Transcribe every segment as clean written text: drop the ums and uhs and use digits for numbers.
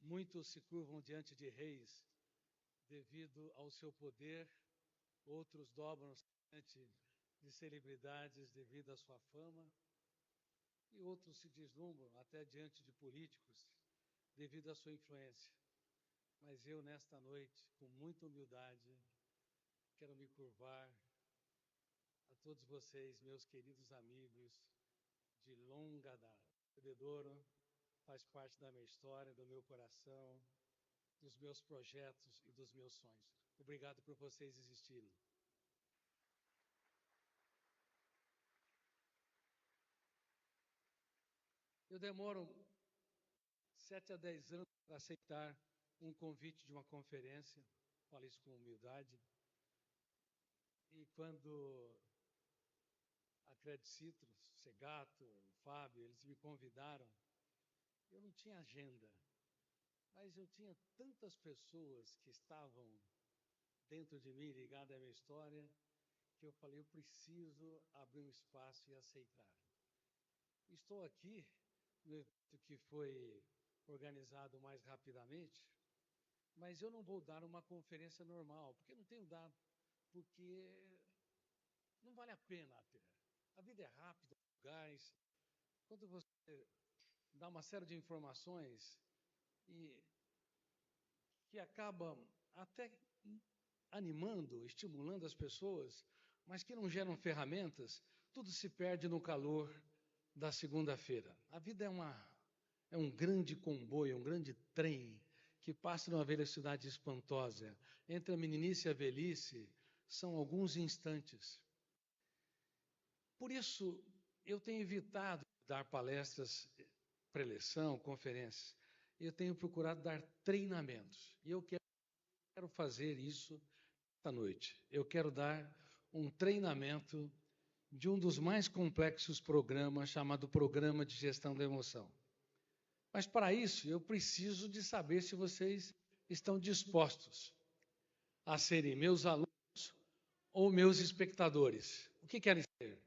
Muitos se curvam diante de reis devido ao seu poder, outros dobram-se diante de celebridades devido à sua fama, e outros se deslumbram até diante de políticos devido à sua influência. Mas eu, nesta noite, com muita humildade, quero me curvar a todos vocês, meus queridos amigos de longa data. O Bebedouro faz parte da minha história, do meu coração, dos meus projetos e dos meus sonhos. Obrigado por vocês existirem. Eu demoro 7 a 10 anos para aceitar um convite de uma conferência, falo isso com humildade, e quando a Credit Citrus, Segato, o Fábio, eles me convidaram, eu não tinha agenda, mas eu tinha tantas pessoas que estavam dentro de mim, ligadas à minha história, que eu falei, eu preciso abrir um espaço e aceitar. Estou aqui no evento que foi organizado mais rapidamente, mas eu não vou dar uma conferência normal, porque eu não tenho dado, porque não vale a pena ter. A vida é rápida, fugaz. Quando você dá uma série de informações e que acabam até animando, estimulando as pessoas, mas que não geram ferramentas, tudo se perde no calor da segunda-feira. A vida é um grande comboio, um grande trem que passa numa velocidade espantosa. Entre a meninice e a velhice, são alguns instantes. Por isso, eu tenho evitado dar palestras, preleção, conferências. Eu tenho procurado dar treinamentos. E eu quero fazer isso esta noite. Eu quero dar um treinamento de um dos mais complexos programas, chamado Programa de Gestão da Emoção. Mas, para isso, eu preciso de saber se vocês estão dispostos a serem meus alunos ou meus espectadores. O que querem ser?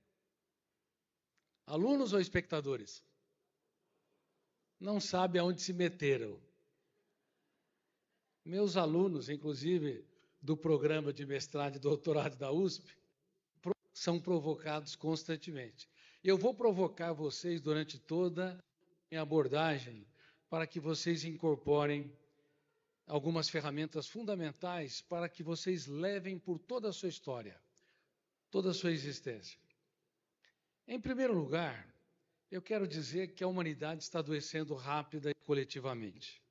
Alunos ou espectadores? Não sabe aonde se meteram. Meus alunos, inclusive, do programa de mestrado e doutorado da USP, são provocados constantemente. Eu vou provocar vocês durante toda a minha abordagem para que vocês incorporem algumas ferramentas fundamentais para que vocês levem por toda a sua história, toda a sua existência. Em primeiro lugar, eu quero dizer que a humanidade está adoecendo rápida e coletivamente.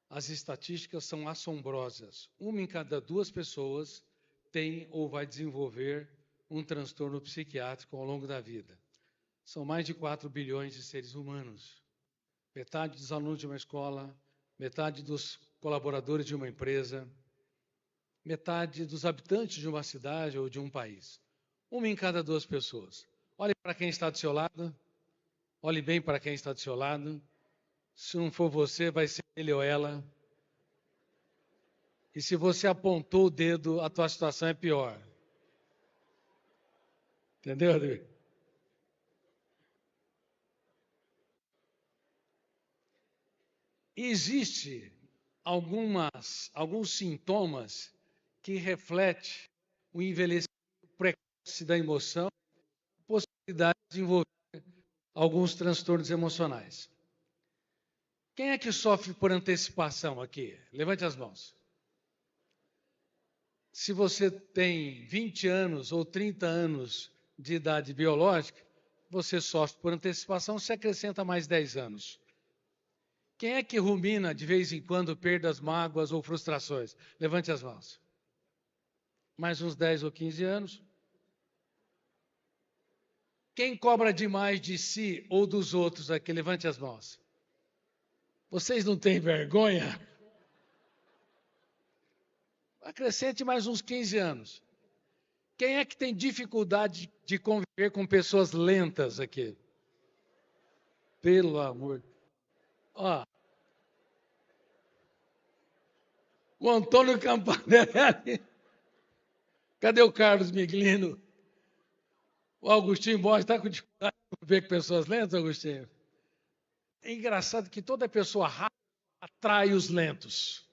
As estatísticas são assombrosas. 1 em cada 2 pessoas tem ou vai desenvolver um transtorno psiquiátrico ao longo da vida. São mais de 4 bilhões de seres humanos. Metade dos alunos de uma escola, metade dos colaboradores de uma empresa, metade dos habitantes de uma cidade ou de um país. 1 em cada 2 pessoas. Olhe para quem está do seu lado. Olhe bem para quem está do seu lado. Se não for você, vai ser ele ou ela. E se você apontou o dedo, a tua situação é pior. Entendeu, Rodrigo? Existe alguns sintomas que refletem o envelhecimento precoce da emoção, a possibilidade de desenvolver alguns transtornos emocionais. Quem é que sofre por antecipação aqui? Levante as mãos. Se você tem 20 anos ou 30 anos de idade biológica, você sofre por antecipação, você acrescenta mais 10 anos. Quem é que rumina de vez em quando perdas, mágoas ou frustrações? Levante as mãos. Mais uns 10 ou 15 anos. Quem cobra demais de si ou dos outros aqui? Levante as mãos. Vocês não têm vergonha? Acrescente mais uns 15 anos. Quem é que tem dificuldade de conviver com pessoas lentas aqui? Pelo amor. Ó. O Antônio Campanelli. Cadê o Carlos Miglino? O Agostinho Borges está com dificuldade de conviver com pessoas lentas, Agostinho? É engraçado que toda pessoa rápida atrai os lentos.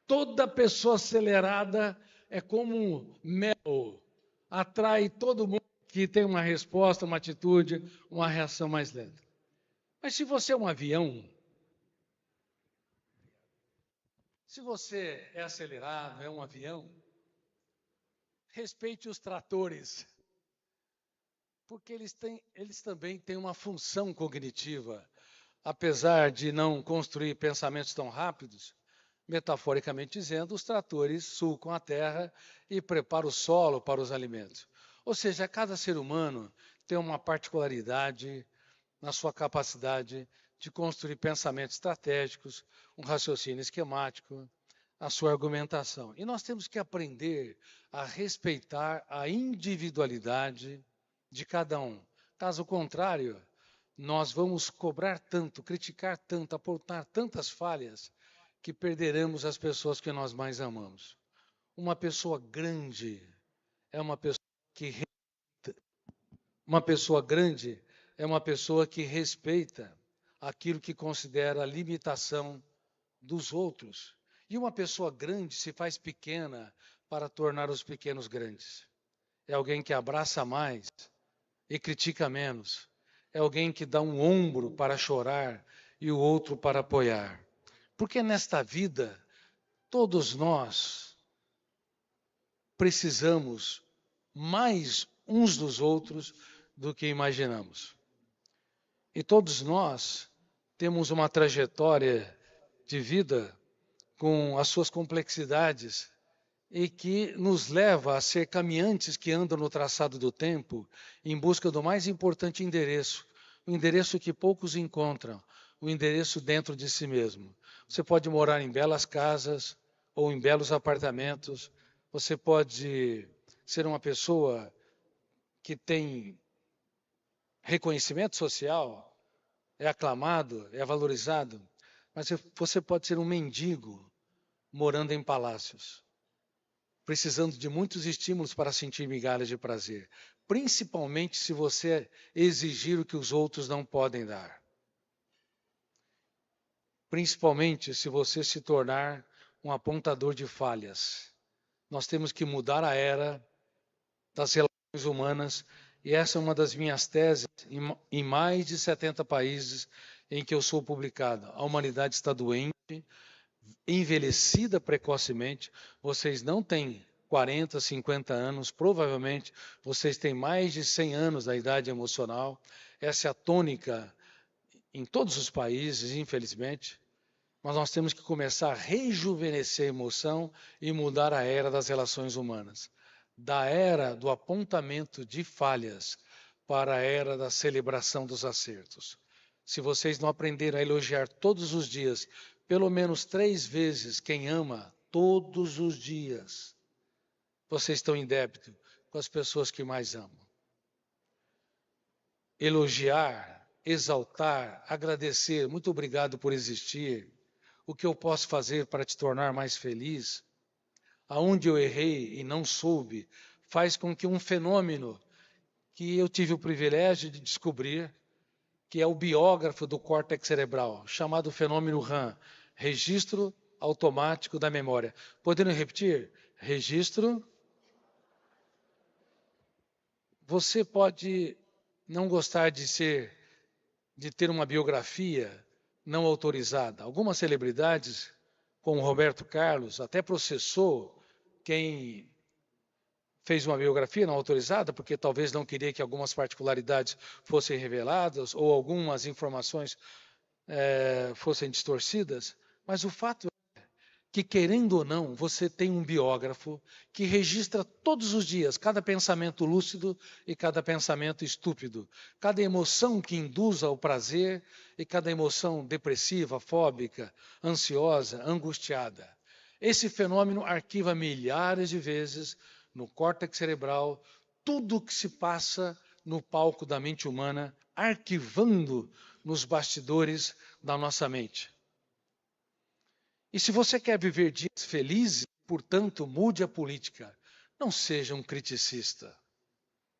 Toda pessoa acelerada é como mel, atrai todo mundo que tem uma resposta, uma atitude, uma reação mais lenta. Mas se você é um avião, se você é acelerado, é um avião, respeite os tratores, porque eles também têm uma função cognitiva. Apesar de não construir pensamentos tão rápidos, metaforicamente dizendo, os tratores sulcam a terra e preparam o solo para os alimentos. Ou seja, cada ser humano tem uma particularidade na sua capacidade de construir pensamentos estratégicos, um raciocínio esquemático, a sua argumentação. E nós temos que aprender a respeitar a individualidade de cada um. Caso contrário, nós vamos cobrar tanto, criticar tanto, apontar tantas falhas, que perderemos as pessoas que nós mais amamos. Uma pessoa grande é uma pessoa que respeita aquilo que considera a limitação dos outros. E uma pessoa grande se faz pequena para tornar os pequenos grandes. É alguém que abraça mais e critica menos. É alguém que dá um ombro para chorar e o outro para apoiar. Porque nesta vida, todos nós precisamos mais uns dos outros do que imaginamos. E todos nós temos uma trajetória de vida com as suas complexidades e que nos leva a ser caminhantes que andam no traçado do tempo em busca do mais importante endereço, o endereço que poucos encontram, o endereço dentro de si mesmo. Você pode morar em belas casas ou em belos apartamentos, você pode ser uma pessoa que tem reconhecimento social, é aclamado, é valorizado, mas você pode ser um mendigo morando em palácios, precisando de muitos estímulos para sentir migalhas de prazer, principalmente se você exigir o que os outros não podem dar. Principalmente se você se tornar um apontador de falhas. Nós temos que mudar a era das relações humanas, e essa é uma das minhas teses em mais de 70 países em que eu sou publicado. A humanidade está doente, envelhecida precocemente, vocês não têm 40, 50 anos, provavelmente vocês têm mais de 100 anos da idade emocional. Essa é a tônica em todos os países, infelizmente. Mas nós temos que começar a rejuvenescer a emoção e mudar a era das relações humanas. Da era do apontamento de falhas para a era da celebração dos acertos. Se vocês não aprenderem a elogiar todos os dias, pelo menos 3 vezes quem ama todos os dias, vocês estão em débito com as pessoas que mais amam. Elogiar, exaltar, agradecer, muito obrigado por existir. O que eu posso fazer para te tornar mais feliz? Aonde eu errei e não soube, faz com que um fenômeno que eu tive o privilégio de descobrir, que é o biógrafo do córtex cerebral, chamado fenômeno RAM, registro automático da memória. Podendo repetir? Registro. Você pode não gostar de ter uma biografia não autorizada. Algumas celebridades, como Roberto Carlos, até processou quem fez uma biografia não autorizada, porque talvez não queria que algumas particularidades fossem reveladas ou algumas informações fossem distorcidas. Mas o fato é que, querendo ou não, você tem um biógrafo que registra todos os dias cada pensamento lúcido e cada pensamento estúpido, cada emoção que induz ao prazer e cada emoção depressiva, fóbica, ansiosa, angustiada. Esse fenômeno arquiva milhares de vezes no córtex cerebral tudo o que se passa no palco da mente humana, arquivando nos bastidores da nossa mente. E se você quer viver dias felizes, portanto, mude a política. Não seja um criticista.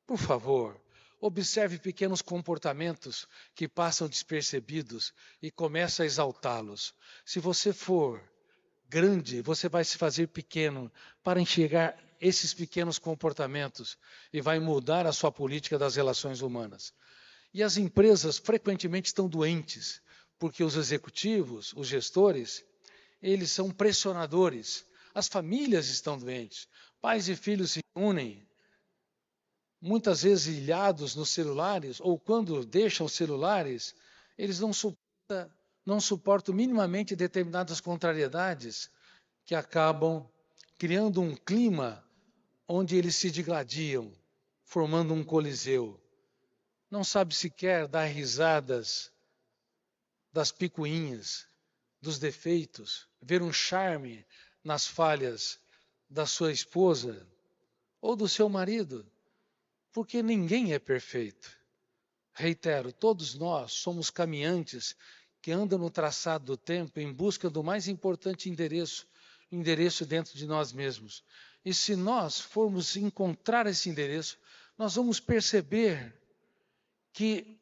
Por favor, Observe pequenos comportamentos que passam despercebidos e comece a exaltá-los. Se você for grande, você vai se fazer pequeno para enxergar esses pequenos comportamentos e vai mudar a sua política das relações humanas. E as empresas frequentemente estão doentes, porque os executivos, os gestores, eles são pressionadores. As famílias estão doentes. Pais e filhos se unem, muitas vezes ilhados nos celulares, ou quando deixam os celulares, eles não suportam minimamente determinadas contrariedades que acabam criando um clima onde eles se digladiam, formando um coliseu. Não sabe sequer dar risadas das picuinhas, dos defeitos, ver um charme nas falhas da sua esposa ou do seu marido, porque ninguém é perfeito. Reitero, todos nós somos caminhantes que andam no traçado do tempo em busca do mais importante endereço dentro de nós mesmos. E se nós formos encontrar esse endereço, nós vamos perceber que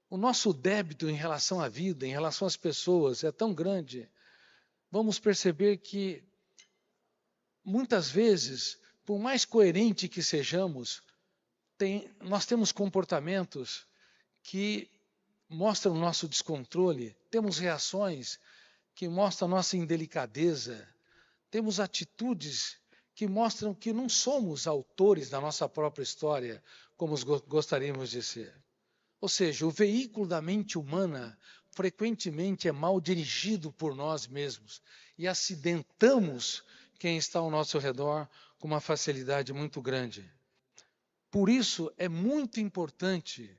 o nosso débito em relação à vida, em relação às pessoas, é tão grande. Vamos perceber que, muitas vezes, por mais coerente que sejamos, nós temos comportamentos que mostram o nosso descontrole, temos reações que mostram a nossa indelicadeza, temos atitudes que mostram que não somos autores da nossa própria história, como gostaríamos de ser. Ou seja, o veículo da mente humana frequentemente é mal dirigido por nós mesmos e acidentamos quem está ao nosso redor com uma facilidade muito grande. Por isso, é muito importante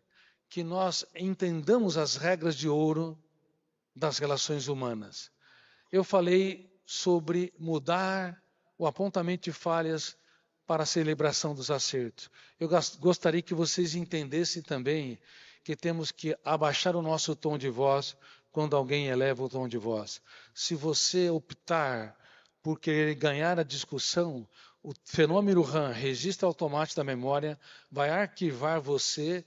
que nós entendamos as regras de ouro das relações humanas. Eu falei sobre mudar o apontamento de falhas para a celebração dos acertos. Eu gostaria que vocês entendessem também que temos que abaixar o nosso tom de voz quando alguém eleva o tom de voz. Se você optar por querer ganhar a discussão, o fenômeno RAM, registro automático da memória, vai arquivar você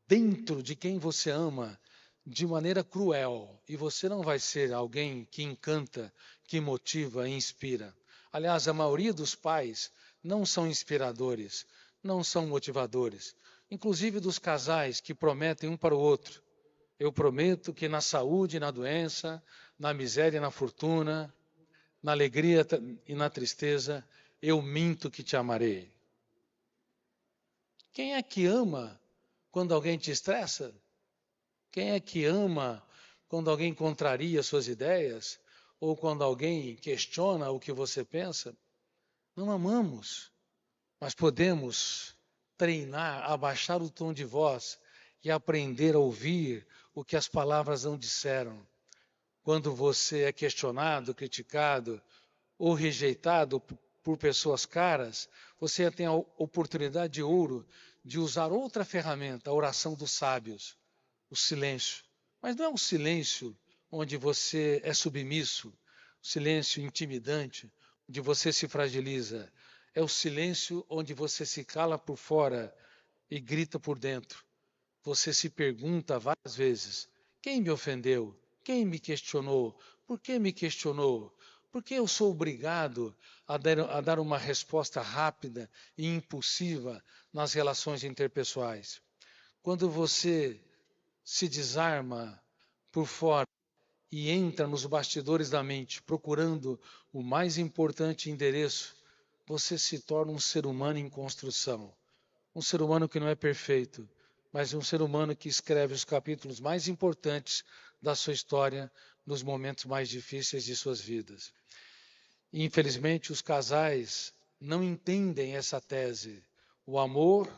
dentro de quem você ama de maneira cruel. E você não vai ser alguém que encanta, que motiva e inspira. Aliás, a maioria dos pais não são inspiradores, não são motivadores. Inclusive dos casais que prometem um para o outro. Eu prometo que na saúde e na doença, na miséria e na fortuna, na alegria e na tristeza, eu minto que te amarei. Quem é que ama quando alguém te estressa? Quem é que ama quando alguém contraria suas ideias? Ou quando alguém questiona o que você pensa? Não amamos, mas podemos treinar, abaixar o tom de voz e aprender a ouvir o que as palavras não disseram. Quando você é questionado, criticado ou rejeitado por pessoas caras, você tem a oportunidade de ouro de usar outra ferramenta, a oração dos sábios, o silêncio. Mas não é um silêncio onde você é submisso, um silêncio intimidante, onde você se fragiliza. É o silêncio onde você se cala por fora e grita por dentro. Você se pergunta várias vezes: quem me ofendeu? Quem me questionou? Por que me questionou? Por que eu sou obrigado a dar uma resposta rápida e impulsiva nas relações interpessoais? Quando você se desarma por fora e entra nos bastidores da mente, procurando o mais importante endereço, você se torna um ser humano em construção. Um ser humano que não é perfeito, mas um ser humano que escreve os capítulos mais importantes da sua história nos momentos mais difíceis de suas vidas. E, infelizmente, os casais não entendem essa tese. O amor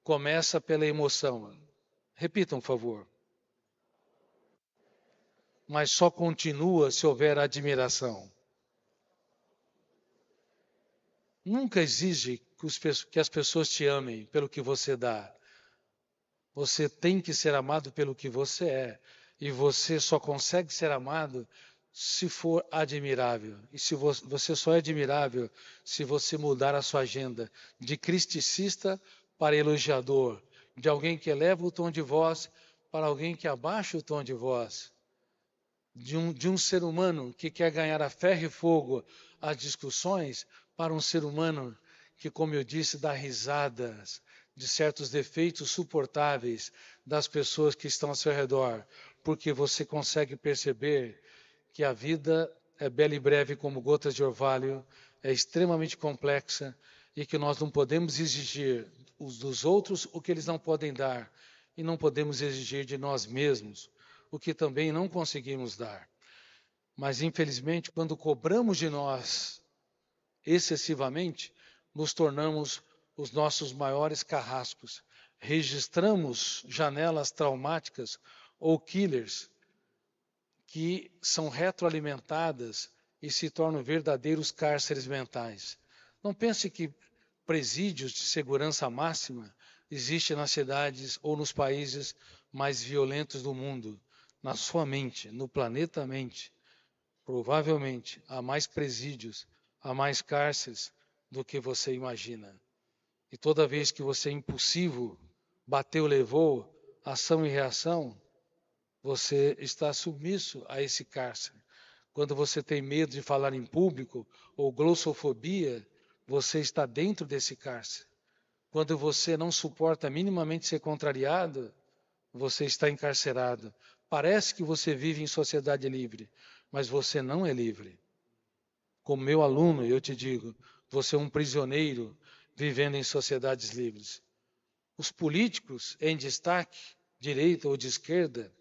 começa pela emoção. Repitam, por favor. Mas só continua se houver admiração. Nunca exige que as pessoas te amem pelo que você dá. Você tem que ser amado pelo que você é. E você só consegue ser amado se for admirável. E se você só é admirável se você mudar a sua agenda de criticista para elogiador de alguém que eleva o tom de voz para alguém que abaixa o tom de voz, de um ser humano que quer ganhar a ferro e fogo as discussões, para um ser humano que, como eu disse, dá risadas de certos defeitos suportáveis das pessoas que estão ao seu redor, porque você consegue perceber que a vida é bela e breve como gotas de orvalho, é extremamente complexa e que nós não podemos exigir dos outros o que eles não podem dar e não podemos exigir de nós mesmos o que também não conseguimos dar. Mas, infelizmente, quando cobramos de nós excessivamente, nos tornamos os nossos maiores carrascos. Registramos janelas traumáticas ou killers que são retroalimentadas e se tornam verdadeiros cárceres mentais. Não pense que presídios de segurança máxima existem nas cidades ou nos países mais violentos do mundo. Na sua mente, no planeta mente, provavelmente há mais presídios, há mais cárceres do que você imagina. E toda vez que você é impulsivo, bateu, levou, ação e reação, você está submisso a esse cárcere. Quando você tem medo de falar em público ou glossofobia, você está dentro desse cárcere. Quando você não suporta minimamente ser contrariado, você está encarcerado. Parece que você vive em sociedade livre, mas você não é livre. Como meu aluno, eu te digo, você é um prisioneiro vivendo em sociedades livres. Os políticos em destaque, direita ou de esquerda,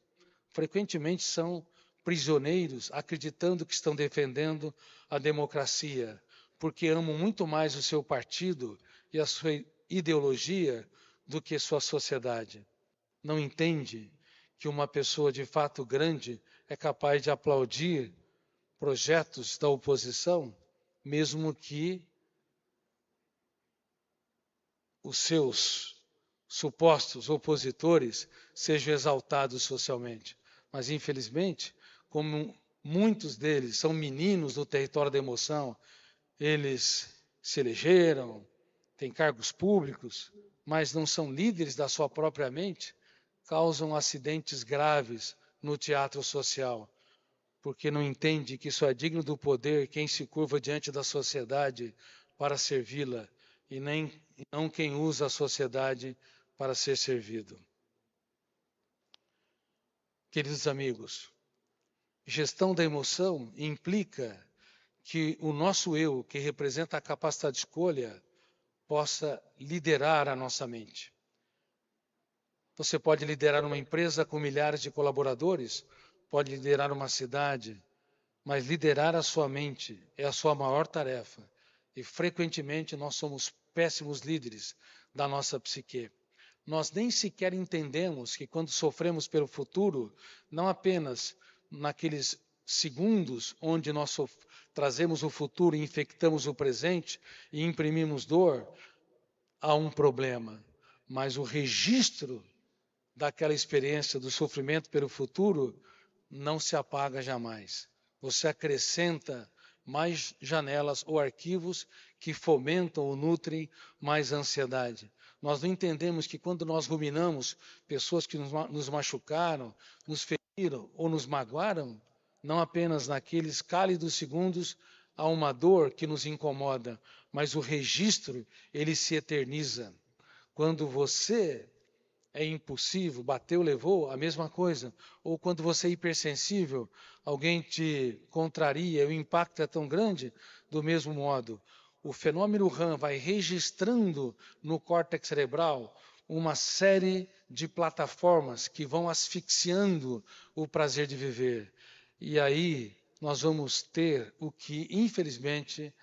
frequentemente são prisioneiros acreditando que estão defendendo a democracia, porque amam muito mais o seu partido e a sua ideologia do que sua sociedade. Não entende que uma pessoa de fato grande é capaz de aplaudir projetos da oposição, mesmo que os seus supostos opositores sejam exaltados socialmente. Mas, infelizmente, como muitos deles são meninos do território da emoção, eles se elegeram, têm cargos públicos, mas não são líderes da sua própria mente, causam acidentes graves no teatro social, porque não entende que só é digno do poder quem se curva diante da sociedade para servi-la, e não quem usa a sociedade para ser servido. Queridos amigos, gestão da emoção implica que o nosso eu, que representa a capacidade de escolha, possa liderar a nossa mente. Você pode liderar uma empresa com milhares de colaboradores, pode liderar uma cidade, mas liderar a sua mente é a sua maior tarefa. E frequentemente nós somos péssimos líderes da nossa psique. Nós nem sequer entendemos que quando sofremos pelo futuro, não apenas naqueles segundos onde nós trazemos o futuro e infectamos o presente e imprimimos dor, há um problema. Mas o registro daquela experiência do sofrimento pelo futuro não se apaga jamais. Você acrescenta mais janelas ou arquivos que fomentam ou nutrem mais ansiedade. Nós não entendemos que quando nós ruminamos pessoas que nos machucaram, nos feriram ou nos magoaram, não apenas naqueles cálidos segundos há uma dor que nos incomoda, mas o registro, ele se eterniza. Quando você é impulsivo, bateu, levou, a mesma coisa. Ou quando você é hipersensível, alguém te contraria, o impacto é tão grande, do mesmo modo. O fenômeno RAM vai registrando no córtex cerebral uma série de plataformas que vão asfixiando o prazer de viver. E aí nós vamos ter o que, infelizmente,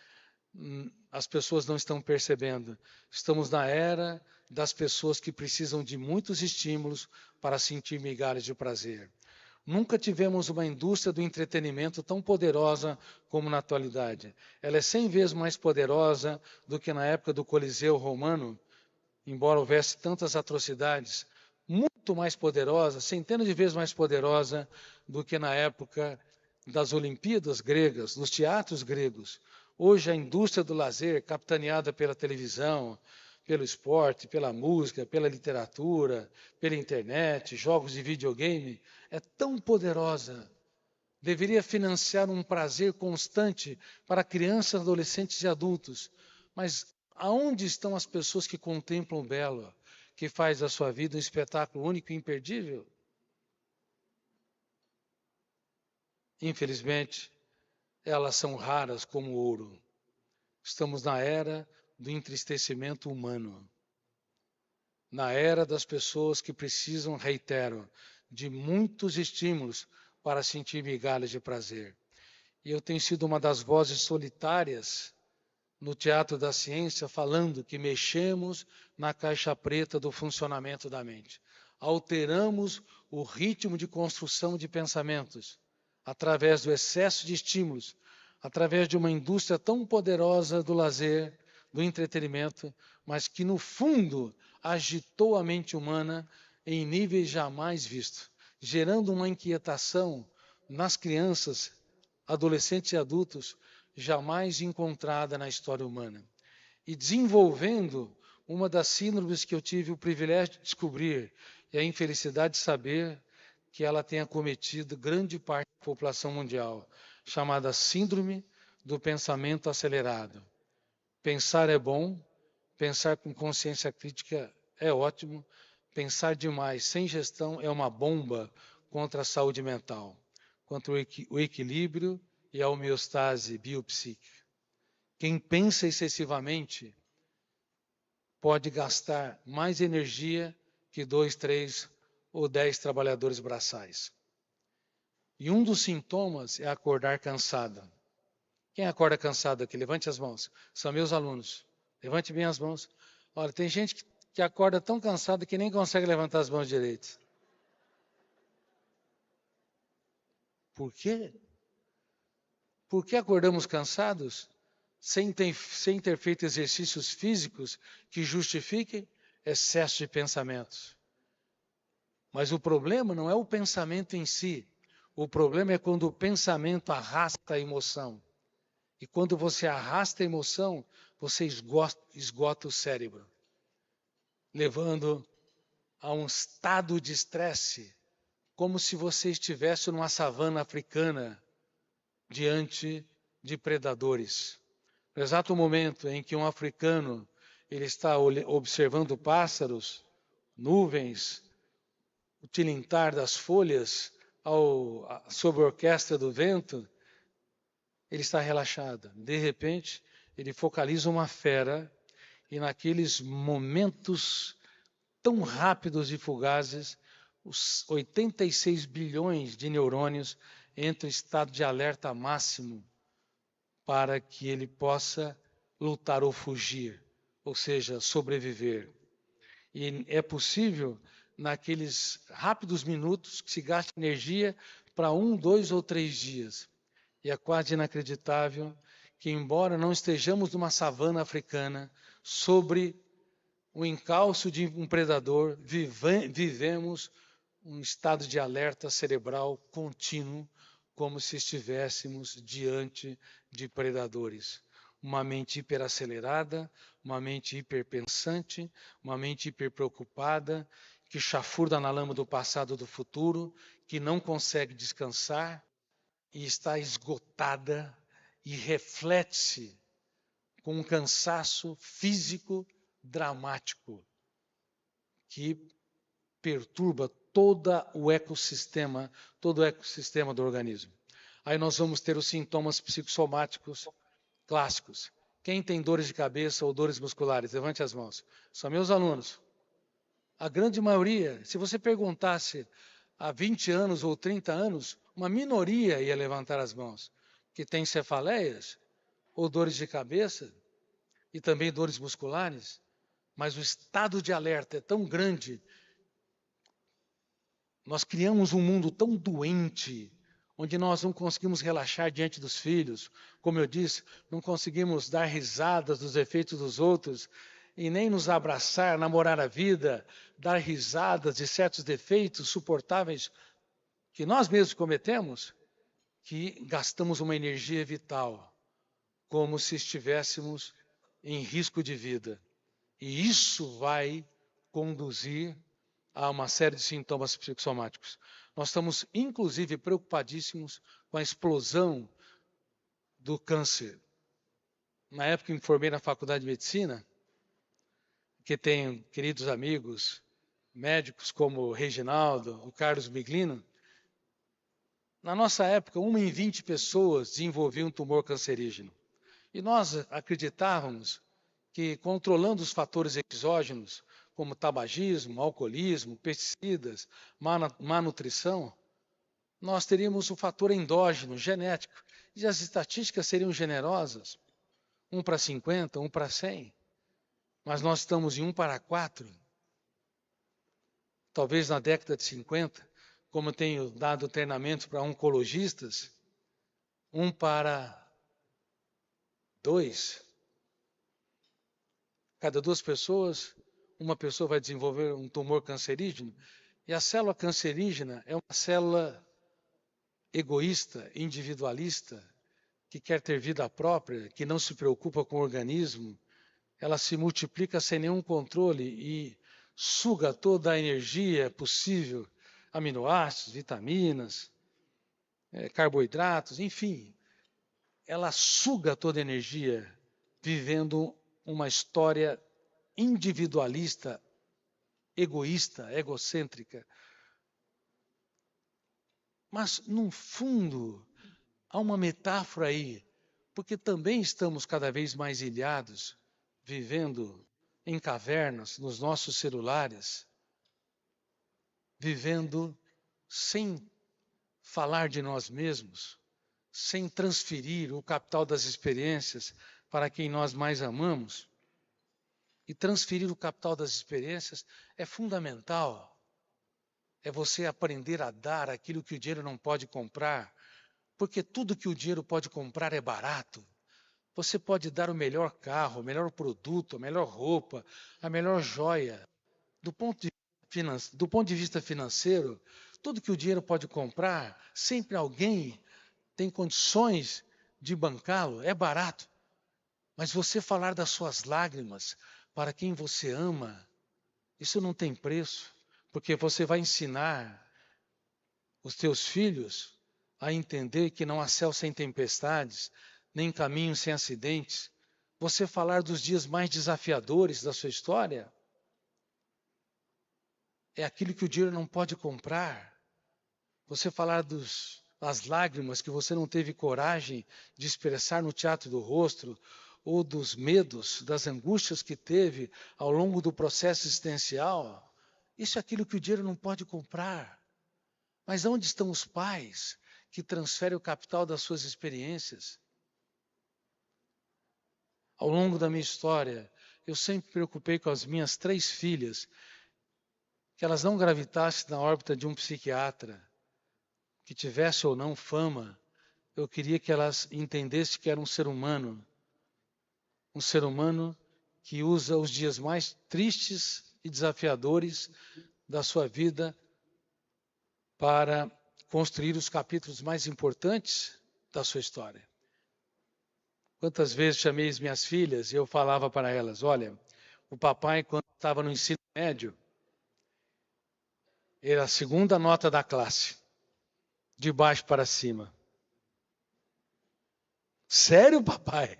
as pessoas não estão percebendo. Estamos na era das pessoas que precisam de muitos estímulos para sentir migalhas de prazer. Nunca tivemos uma indústria do entretenimento tão poderosa como na atualidade. Ela é 100 vezes mais poderosa do que na época do Coliseu Romano, embora houvesse tantas atrocidades. Muito mais poderosa, centenas de vezes mais poderosa do que na época das Olimpíadas gregas, dos teatros gregos. Hoje a indústria do lazer, capitaneada pela televisão, pelo esporte, pela música, pela literatura, pela internet, jogos de videogame, é tão poderosa. Deveria financiar um prazer constante para crianças, adolescentes e adultos. Mas aonde estão as pessoas que contemplam o belo, que faz da sua vida um espetáculo único e imperdível? Infelizmente, elas são raras como ouro. Estamos na era do entristecimento humano. Na era das pessoas que precisam, reitero, de muitos estímulos para sentir migalhas de prazer. E eu tenho sido uma das vozes solitárias no Teatro da Ciência, falando que mexemos na caixa preta do funcionamento da mente. Alteramos o ritmo de construção de pensamentos através do excesso de estímulos, através de uma indústria tão poderosa do lazer, do entretenimento, mas que, no fundo, agitou a mente humana em níveis jamais vistos, gerando uma inquietação nas crianças, adolescentes e adultos, jamais encontrada na história humana. E desenvolvendo uma das síndromes que eu tive o privilégio de descobrir, e a infelicidade de saber que ela tem acometido grande parte da população mundial, chamada síndrome do pensamento acelerado. Pensar é bom, pensar com consciência crítica é ótimo, pensar demais sem gestão é uma bomba contra a saúde mental, contra o equilíbrio e a homeostase biopsíquica. Quem pensa excessivamente pode gastar mais energia que 2, 3 ou 10 trabalhadores braçais. E um dos sintomas é acordar cansado. Quem acorda cansado aqui? Levante as mãos. São meus alunos. Levante bem as mãos. Olha, tem gente que acorda tão cansado que nem consegue levantar as mãos direito. Por quê? Por que acordamos cansados sem ter feito exercícios físicos que justifiquem excesso de pensamentos? Mas o problema não é o pensamento em si. O problema é quando o pensamento arrasta a emoção. E quando você arrasta a emoção, você esgota o cérebro, levando a um estado de estresse, como se você estivesse numa savana africana, diante de predadores. No exato momento em que um africano ele está observando pássaros, nuvens, o tilintar das folhas sob a orquestra do vento, ele está relaxado. De repente, ele focaliza uma fera e naqueles momentos tão rápidos e fugazes, os 86 bilhões de neurônios entram em estado de alerta máximo para que ele possa lutar ou fugir, ou seja, sobreviver. E é possível, naqueles rápidos minutos, que se gaste energia para 1, 2 ou 3 dias. E é quase inacreditável que, embora não estejamos numa savana africana, sobre o encalço de um predador, vivemos um estado de alerta cerebral contínuo, como se estivéssemos diante de predadores. Uma mente hiperacelerada, uma mente hiperpensante, uma mente hiperpreocupada, que chafurda na lama do passado e do futuro, que não consegue descansar e está esgotada e reflete-se com um cansaço físico dramático que perturba todo o ecossistema do organismo. Aí nós vamos ter os sintomas psicossomáticos clássicos. Quem tem dores de cabeça ou dores musculares? Levante as mãos. São meus alunos. A grande maioria, se você perguntasse há 20 anos ou 30 anos, uma minoria ia levantar as mãos, que tem cefaleias ou dores de cabeça e também dores musculares, mas o estado de alerta é tão grande. Nós criamos um mundo tão doente, onde nós não conseguimos relaxar diante dos filhos, como eu disse, não conseguimos dar risadas dos efeitos dos outros, e nem nos abraçar, namorar a vida, dar risadas de certos defeitos suportáveis que nós mesmos cometemos, que gastamos uma energia vital, como se estivéssemos em risco de vida. E isso vai conduzir a uma série de sintomas psicossomáticos. Nós estamos, inclusive, preocupadíssimos com a explosão do câncer. Na época, me formei na Faculdade de Medicina, que tenho queridos amigos, médicos como o Reginaldo, o Carlos Miglino. Na nossa época, 1 em 20 pessoas desenvolviam um tumor cancerígeno. E nós acreditávamos que, controlando os fatores exógenos, como tabagismo, alcoolismo, pesticidas, má nutrição, nós teríamos o fator endógeno, genético, e as estatísticas seriam generosas, 1 para 50, 1 para 100. Mas nós estamos em 1 para 4. Talvez na década de 50, como tenho dado treinamento para oncologistas, 1 para 2. Cada 2 pessoas, uma pessoa vai desenvolver um tumor cancerígeno. E a célula cancerígena é uma célula egoísta, individualista, que quer ter vida própria, que não se preocupa com o organismo. Ela se multiplica sem nenhum controle e suga toda a energia possível, aminoácidos, vitaminas, carboidratos, enfim. Ela suga toda a energia, vivendo uma história individualista, egoísta, egocêntrica. Mas, no fundo, há uma metáfora aí, porque também estamos cada vez mais ilhados, vivendo em cavernas, nos nossos celulares, vivendo sem falar de nós mesmos, sem transferir o capital das experiências para quem nós mais amamos. E transferir o capital das experiências é fundamental. É você aprender a dar aquilo que o dinheiro não pode comprar, porque tudo que o dinheiro pode comprar é barato. Você pode dar o melhor carro, o melhor produto, a melhor roupa, a melhor joia. Do ponto de vista financeiro, tudo que o dinheiro pode comprar, sempre alguém tem condições de bancá-lo, é barato. Mas você falar das suas lágrimas para quem você ama, isso não tem preço, porque você vai ensinar os teus filhos a entender que não há céu sem tempestades, nem caminho sem acidentes. Você falar dos dias mais desafiadores da sua história é aquilo que o dinheiro não pode comprar. Você falar das lágrimas que você não teve coragem de expressar no teatro do rosto, ou dos medos, das angústias que teve ao longo do processo existencial, isso é aquilo que o dinheiro não pode comprar. Mas onde estão os pais que transferem o capital das suas experiências? Ao longo da minha história, eu sempre me preocupei com as minhas 3 filhas, que elas não gravitassem na órbita de um psiquiatra, que tivesse ou não fama. Eu queria que elas entendessem que era um ser humano que usa os dias mais tristes e desafiadores da sua vida para construir os capítulos mais importantes da sua história. Quantas vezes chamei as minhas filhas e eu falava para elas, olha, o papai, quando estava no ensino médio, era a segunda nota da classe, de baixo para cima. Sério, papai?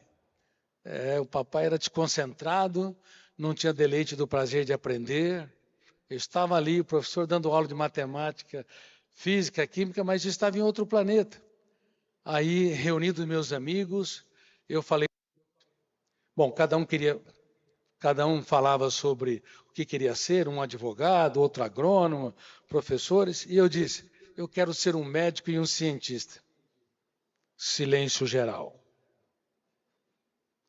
O papai era desconcentrado, não tinha deleite do prazer de aprender. Eu estava ali, o professor dando aula de matemática, física, química, mas eu estava em outro planeta. Aí, reunido meus amigos, eu falei, bom, cada um falava sobre o que queria ser, um advogado, outro agrônomo, professores, e eu disse, eu quero ser um médico e um cientista. Silêncio geral.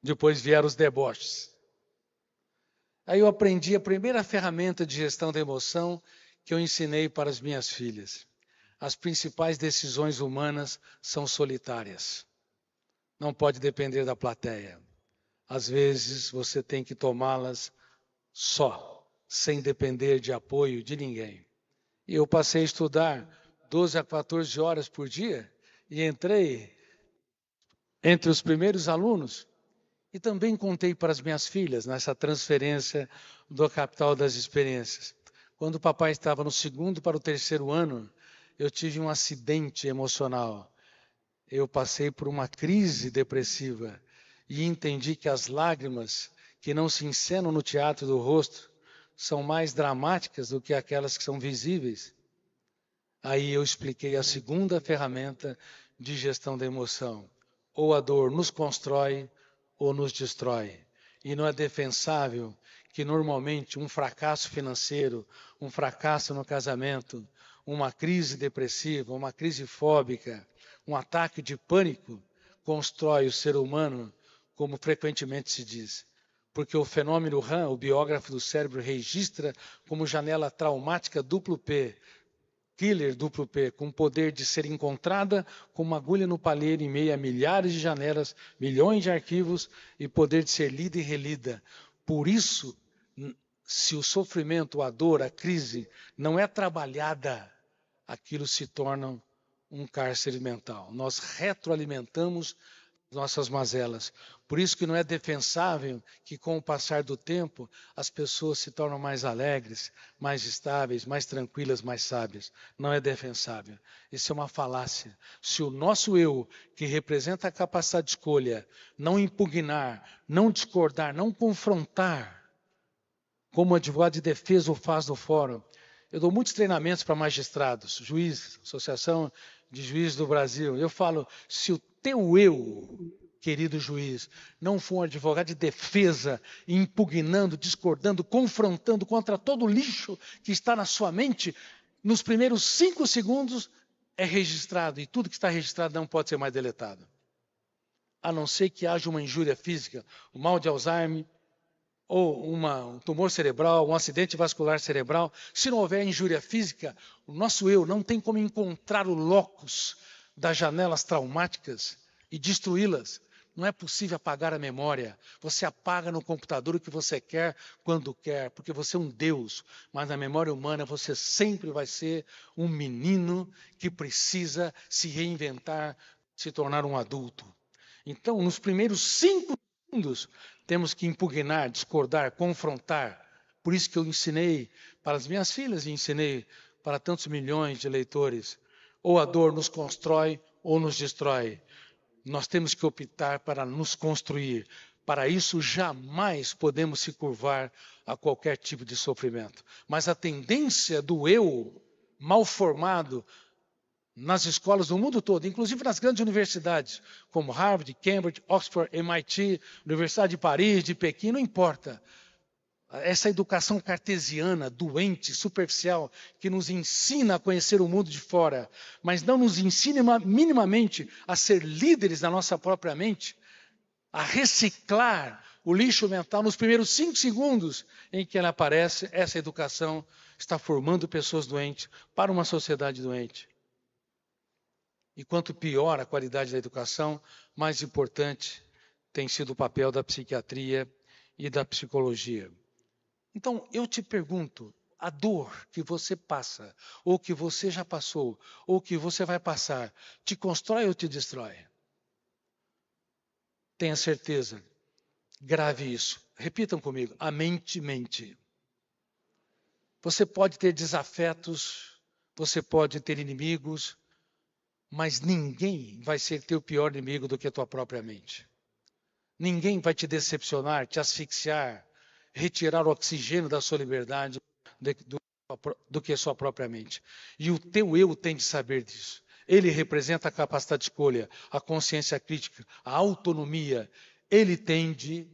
Depois vieram os deboches. Aí eu aprendi a primeira ferramenta de gestão da emoção que eu ensinei para as minhas filhas. As principais decisões humanas são solitárias. Não pode depender da plateia. Às vezes você tem que tomá-las só, sem depender de apoio de ninguém. E eu passei a estudar 12 a 14 horas por dia e entrei entre os primeiros alunos. E também contei para as minhas filhas nessa transferência do capital das experiências. Quando o papai estava no 2º para o 3º ano, eu tive um acidente emocional. Eu passei por uma crise depressiva e entendi que as lágrimas que não se encenam no teatro do rosto são mais dramáticas do que aquelas que são visíveis. Aí eu expliquei a segunda ferramenta de gestão da emoção. Ou a dor nos constrói ou nos destrói. E não é defensável que normalmente um fracasso financeiro, um fracasso no casamento, uma crise depressiva, uma crise fóbica, um ataque de pânico constrói o ser humano, como frequentemente se diz. Porque o fenômeno RAM, o biógrafo do cérebro, registra como janela traumática duplo P, killer duplo P, com o poder de ser encontrada com uma agulha no palheiro em meio a milhares de janelas, milhões de arquivos e poder de ser lida e relida. Por isso, se o sofrimento, a dor, a crise não é trabalhada, aquilo se torna um cárcere mental. Nós retroalimentamos nossas mazelas. Por isso que não é defensável que com o passar do tempo as pessoas se tornam mais alegres, mais estáveis, mais tranquilas, mais sábias. Não é defensável. Isso é uma falácia. Se o nosso eu, que representa a capacidade de escolha, não impugnar, não discordar, não confrontar, como o advogado de defesa o faz no fórum. Eu dou muitos treinamentos para magistrados, juízes, Associação de Juízes do Brasil. Eu falo, se o teu eu, querido juiz, não for um advogado de defesa, impugnando, discordando, confrontando contra todo o lixo que está na sua mente, nos primeiros 5 segundos é registrado, e tudo que está registrado não pode ser mais deletado. A não ser que haja uma injúria física, o mal de Alzheimer, ou um tumor cerebral, um acidente vascular cerebral. Se não houver injúria física, o nosso eu não tem como encontrar o locus das janelas traumáticas e destruí-las. Não é possível apagar a memória. Você apaga no computador o que você quer, quando quer, porque você é um Deus. Mas na memória humana você sempre vai ser um menino que precisa se reinventar, se tornar um adulto. Então, nos primeiros 5 segundos, temos que impugnar, discordar, confrontar. Por isso que eu ensinei para as minhas filhas e ensinei para tantos milhões de leitores. Ou a dor nos constrói ou nos destrói. Nós temos que optar para nos construir. Para isso, jamais podemos se curvar a qualquer tipo de sofrimento. Mas a tendência do eu mal formado nas escolas do mundo todo, inclusive nas grandes universidades, como Harvard, Cambridge, Oxford, MIT, Universidade de Paris, de Pequim, não importa. Essa educação cartesiana, doente, superficial, que nos ensina a conhecer o mundo de fora, mas não nos ensina minimamente a ser líderes da nossa própria mente, a reciclar o lixo mental nos primeiros 5 segundos em que ela aparece, essa educação está formando pessoas doentes para uma sociedade doente. E quanto pior a qualidade da educação, mais importante tem sido o papel da psiquiatria e da psicologia. Então, eu te pergunto, a dor que você passa, ou que você já passou, ou que você vai passar, te constrói ou te destrói? Tenha certeza, grave isso. Repitam comigo, a mente mente. Você pode ter desafetos, você pode ter inimigos, mas ninguém vai ser teu pior inimigo do que a tua própria mente. Ninguém vai te decepcionar, te asfixiar, retirar o oxigênio da sua liberdade do que a sua própria mente. E o teu eu tem de saber disso. Ele representa a capacidade de escolha, a consciência crítica, a autonomia. Ele tem de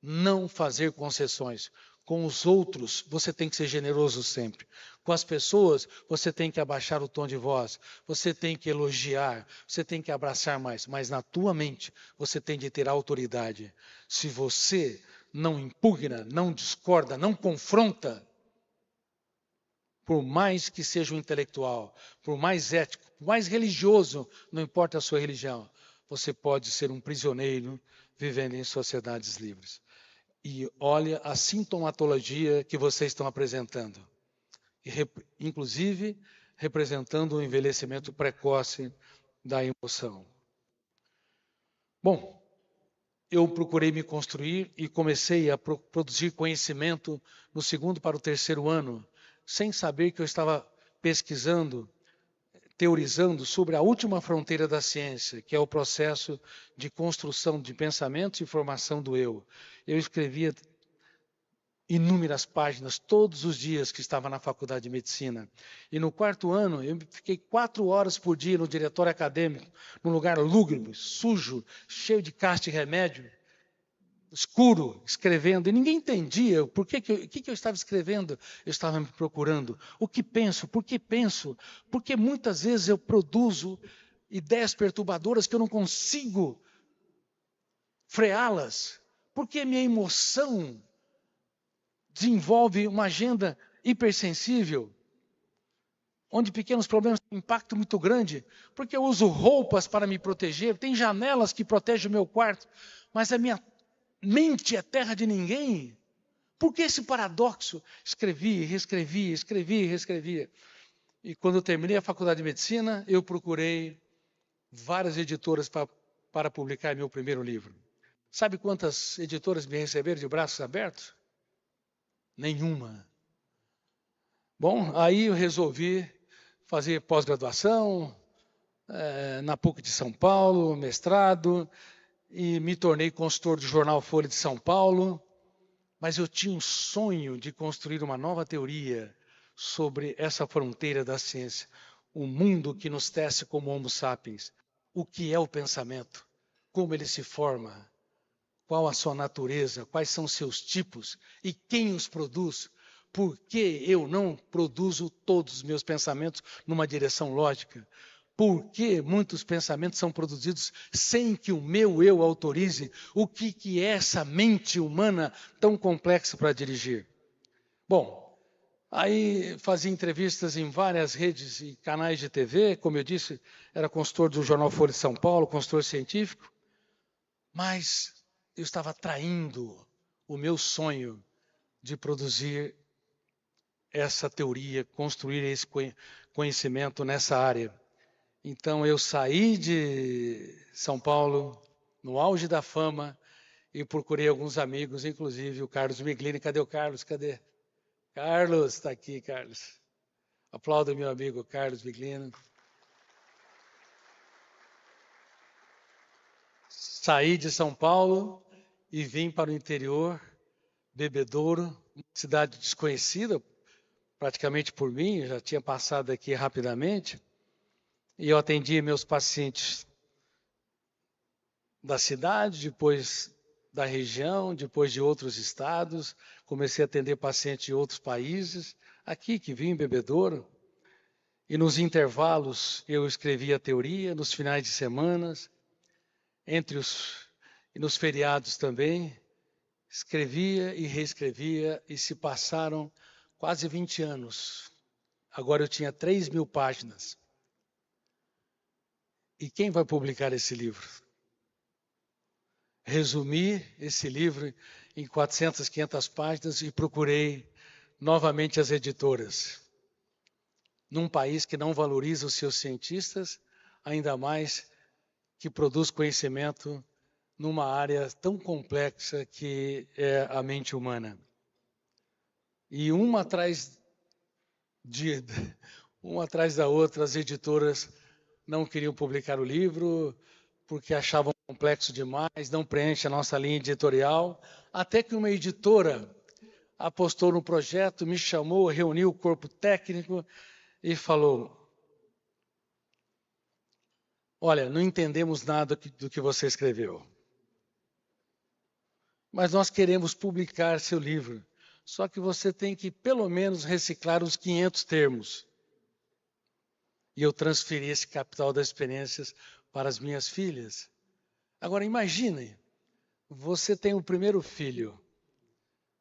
não fazer concessões. Com os outros, você tem que ser generoso sempre. Com as pessoas, você tem que abaixar o tom de voz. Você tem que elogiar. Você tem que abraçar mais. Mas na tua mente, você tem de ter autoridade. Se você não impugna, não discorda, não confronta, por mais que seja um intelectual, por mais ético, por mais religioso, não importa a sua religião, você pode ser um prisioneiro vivendo em sociedades livres. E olha a sintomatologia que vocês estão apresentando. Inclusive, representando o envelhecimento precoce da emoção. Bom, eu procurei me construir e comecei a produzir conhecimento no segundo para o terceiro ano, sem saber que eu estava pesquisando, teorizando sobre a última fronteira da ciência, que é o processo de construção de pensamentos e formação do eu. Eu escrevia inúmeras páginas todos os dias que estava na faculdade de medicina. E no quarto ano, eu fiquei 4 horas por dia no diretório acadêmico, num lugar lúgubre, sujo, cheio de caixa de remédio, escuro, escrevendo. E ninguém entendia por que eu estava escrevendo. Eu estava me procurando. O que penso? Por que penso? Porque muitas vezes eu produzo ideias perturbadoras que eu não consigo freá-las. Porque minha emoção desenvolve uma agenda hipersensível, onde pequenos problemas têm um impacto muito grande, porque eu uso roupas para me proteger, tem janelas que protegem o meu quarto, mas a minha mente é terra de ninguém. Por que esse paradoxo? Escrevi, reescrevi, escrevi, reescrevia. E quando eu terminei a faculdade de medicina, eu procurei várias editoras para publicar meu primeiro livro. Sabe quantas editoras me receberam de braços abertos? Nenhuma. Bom, aí eu resolvi fazer pós-graduação na PUC de São Paulo, mestrado, e me tornei consultor do jornal Folha de São Paulo, mas eu tinha um sonho de construir uma nova teoria sobre essa fronteira da ciência, o mundo que nos tece como Homo sapiens. O que é o pensamento? Como ele se forma? Qual a sua natureza? Quais são seus tipos? E quem os produz? Por que eu não produzo todos os meus pensamentos numa direção lógica? Por que muitos pensamentos são produzidos sem que o meu eu autorize? O que é essa mente humana tão complexa para dirigir? Bom, aí fazia entrevistas em várias redes e canais de TV, como eu disse, era consultor do jornal Folha de São Paulo, consultor científico, mas eu estava traindo o meu sonho de produzir essa teoria, construir esse conhecimento nessa área. Então eu saí de São Paulo, no auge da fama, e procurei alguns amigos, inclusive o Carlos Miglini. Cadê o Carlos? Cadê? Carlos, está aqui, Carlos. Aplauda meu amigo Carlos Miglini. Saí de São Paulo e vim para o interior, Bebedouro, uma cidade desconhecida, praticamente por mim, já tinha passado aqui rapidamente, e eu atendi meus pacientes da cidade, depois da região, depois de outros estados, comecei a atender pacientes de outros países, aqui que vim em Bebedouro, e nos intervalos eu escrevia a teoria, nos finais de semanas, e nos feriados também, escrevia e reescrevia, e se passaram quase 20 anos. Agora eu tinha 3.000 páginas. E quem vai publicar esse livro? Resumi esse livro em 400, 500 páginas e procurei novamente as editoras. Num país que não valoriza os seus cientistas, ainda mais que produz conhecimento numa área tão complexa que é a mente humana. E uma atrás da outra, as editoras não queriam publicar o livro porque achavam complexo demais, não preenche a nossa linha editorial, até que uma editora apostou no projeto, me chamou, reuniu o corpo técnico e falou: olha, não entendemos nada do que você escreveu, mas nós queremos publicar seu livro, só que você tem que pelo menos reciclar os 500 termos. E eu transferi esse capital das experiências para as minhas filhas. Agora imagine, você tem o primeiro filho,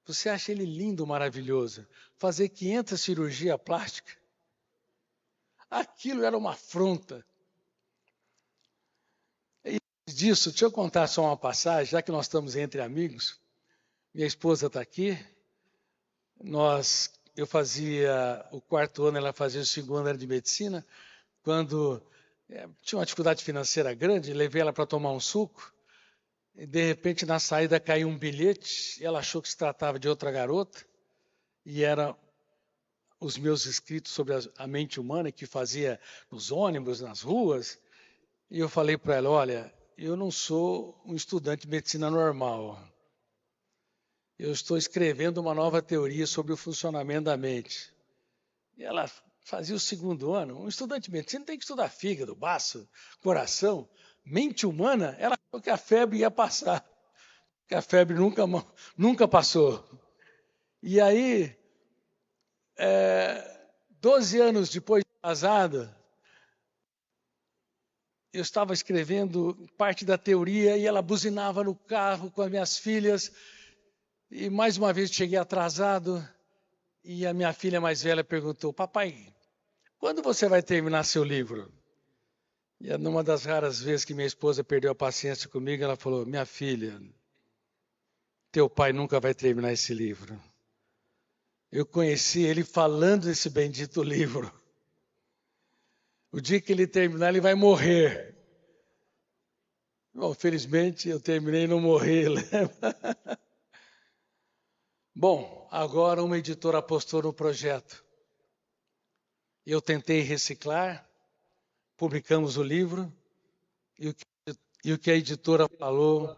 você acha ele lindo, maravilhoso, fazer 500 cirurgias plásticas, aquilo era uma afronta. E disso, deixa eu contar só uma passagem, já que nós estamos entre amigos, minha esposa está aqui, eu fazia o 4º ano, ela fazia o 2º ano de medicina, quando tinha uma dificuldade financeira grande, levei ela para tomar um suco, E de repente, na saída, caiu um bilhete, e ela achou que se tratava de outra garota, e era os meus escritos sobre a mente humana que fazia nos ônibus, nas ruas. E eu falei para ela, olha, eu não sou um estudante de medicina normal. Eu estou escrevendo uma nova teoria sobre o funcionamento da mente. E ela fazia o 2º ano. Um estudante de medicina tem que estudar fígado, baço, coração, mente humana. Ela achou que a febre ia passar. Que a febre nunca passou. E aí, 12 anos depois de casado, eu estava escrevendo parte da teoria e ela buzinava no carro com as minhas filhas. E mais uma vez cheguei atrasado e a minha filha mais velha perguntou, papai, quando você vai terminar seu livro? E numa das raras vezes que minha esposa perdeu a paciência comigo, ela falou, minha filha, teu pai nunca vai terminar esse livro. Eu conheci ele falando desse bendito livro. O dia que ele terminar, ele vai morrer. Bom, felizmente eu terminei e não morri. Bom, agora uma editora apostou no projeto. Eu tentei reciclar, publicamos o livro, e o que a editora falou,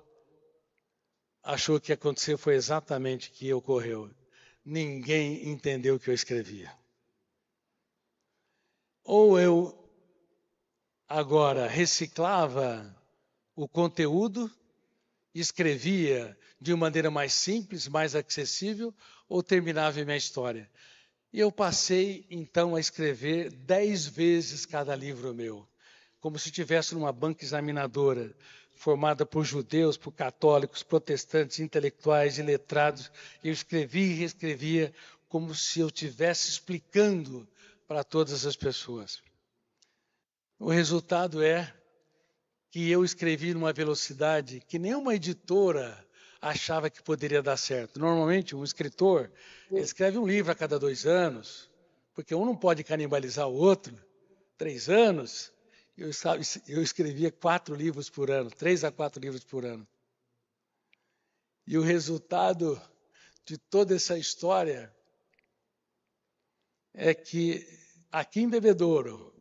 achou que aconteceu foi exatamente o que ocorreu. Ninguém entendeu o que eu escrevia. Ou eu agora reciclava o conteúdo, escrevia de uma maneira mais simples, mais acessível, ou terminava a minha história. E eu passei, então, a escrever 10 vezes cada livro meu, como se estivesse numa banca examinadora, formada por judeus, por católicos, protestantes, intelectuais e letrados. Eu escrevia e reescrevia como se eu estivesse explicando para todas as pessoas. O resultado é que eu escrevi numa velocidade que nenhuma editora achava que poderia dar certo. Normalmente, um escritor escreve um livro a cada 2 anos, porque um não pode canibalizar o outro. 3 anos, eu escrevia 4 livros por ano, 3 a 4 livros por ano. E o resultado de toda essa história é que aqui em Bebedouro,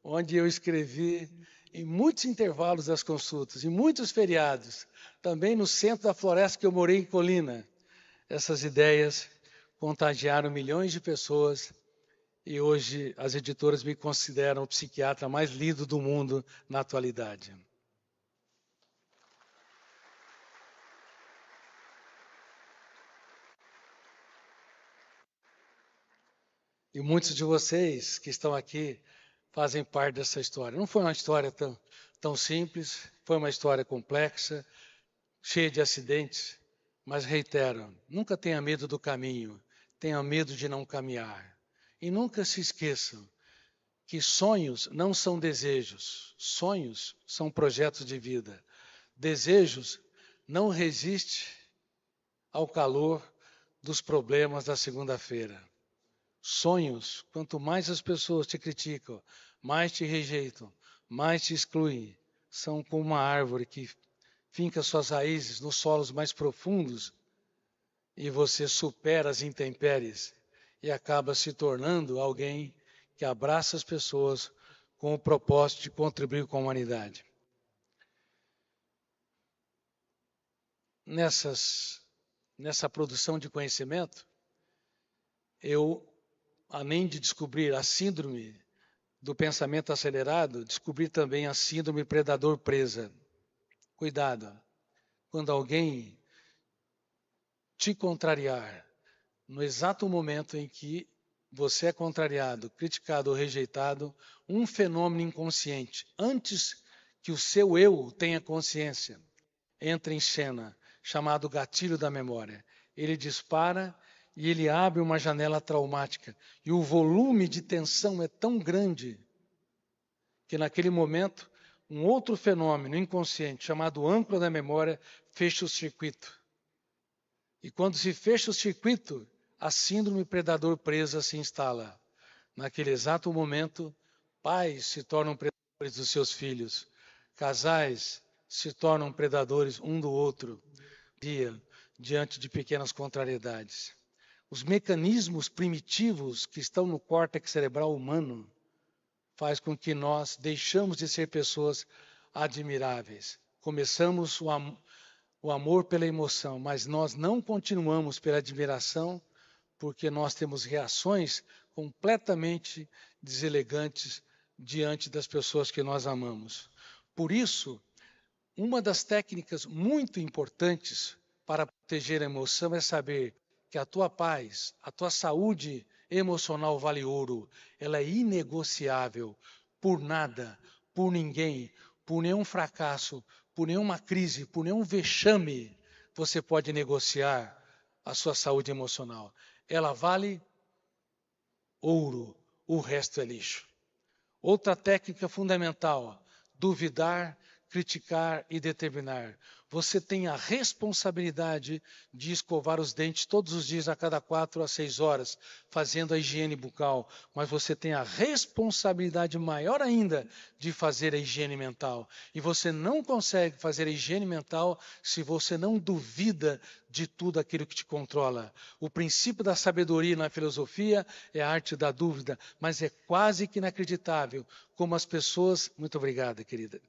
onde eu escrevi em muitos intervalos das consultas, em muitos feriados, também no centro da floresta que eu morei em Colina, essas ideias contagiaram milhões de pessoas e hoje as editoras me consideram o psiquiatra mais lido do mundo na atualidade. E muitos de vocês que estão aqui fazem parte dessa história. Não foi uma história tão simples, foi uma história complexa, cheia de acidentes, mas reitero, nunca tenha medo do caminho, tenha medo de não caminhar. E nunca se esqueçam que sonhos não são desejos, sonhos são projetos de vida. Desejos não resistem ao calor dos problemas da segunda-feira. Sonhos, quanto mais as pessoas te criticam, mais te rejeitam, mais te excluem, são como uma árvore que finca suas raízes nos solos mais profundos e você supera as intempéries e acaba se tornando alguém que abraça as pessoas com o propósito de contribuir com a humanidade. Nessa produção de conhecimento, eu, além de descobrir a síndrome do pensamento acelerado, descobri também a síndrome predador-presa. Cuidado, quando alguém te contrariar, no exato momento em que você é contrariado, criticado ou rejeitado, um fenômeno inconsciente, antes que o seu eu tenha consciência, entra em cena, chamado gatilho da memória. Ele dispara e ele abre uma janela traumática. E o volume de tensão é tão grande que naquele momento um outro fenômeno inconsciente, chamado âncora da memória, fecha o circuito. E quando se fecha o circuito, a síndrome predador-presa se instala. Naquele exato momento, pais se tornam predadores dos seus filhos, casais se tornam predadores um do outro diante de pequenas contrariedades. Os mecanismos primitivos que estão no córtex cerebral humano faz com que nós deixamos de ser pessoas admiráveis. Começamos o amor pela emoção, mas nós não continuamos pela admiração, porque nós temos reações completamente deselegantes diante das pessoas que nós amamos. Por isso, uma das técnicas muito importantes para proteger a emoção é saber que a tua paz, a tua saúde emocional vale ouro. Ela é inegociável por nada, por ninguém, por nenhum fracasso, por nenhuma crise, por nenhum vexame. Você pode negociar a sua saúde emocional. Ela vale ouro, o resto é lixo. Outra técnica fundamental: duvidar, criticar e determinar. Você tem a responsabilidade de escovar os dentes todos os dias, a cada 4 a 6 horas, fazendo a higiene bucal. Mas você tem a responsabilidade maior ainda de fazer a higiene mental. E você não consegue fazer a higiene mental se você não duvida de tudo aquilo que te controla. O princípio da sabedoria na filosofia é a arte da dúvida, mas é quase que inacreditável como as pessoas... Muito obrigada, querida.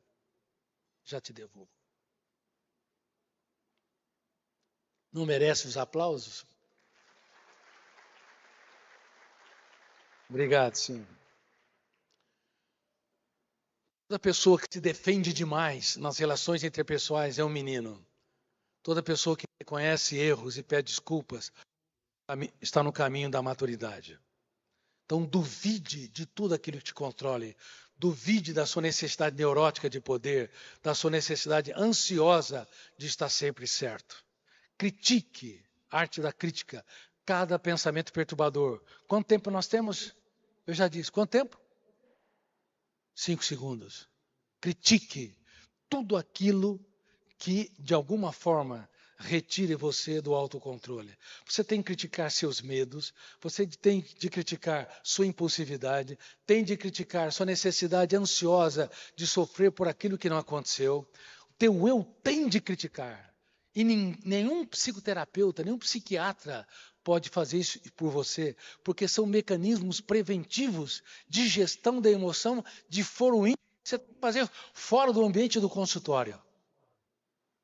Já te devolvo. Não merece os aplausos? Obrigado, sim. Toda pessoa que se defende demais nas relações interpessoais é um menino. Toda pessoa que reconhece erros e pede desculpas está no caminho da maturidade. Então, duvide de tudo aquilo que te controle. Duvide da sua necessidade neurótica de poder, da sua necessidade ansiosa de estar sempre certo. Critique, arte da crítica, cada pensamento perturbador. Quanto tempo nós temos? Eu já disse, quanto tempo? 5 segundos. Critique tudo aquilo que, de alguma forma, retire você do autocontrole. Você tem que criticar seus medos, você tem de criticar sua impulsividade, tem de criticar sua necessidade ansiosa de sofrer por aquilo que não aconteceu. O teu eu tem de criticar. E nenhum psicoterapeuta, nenhum psiquiatra pode fazer isso por você, porque são mecanismos preventivos de gestão da emoção de foro íntimo que você tem que fazer fora do ambiente do consultório.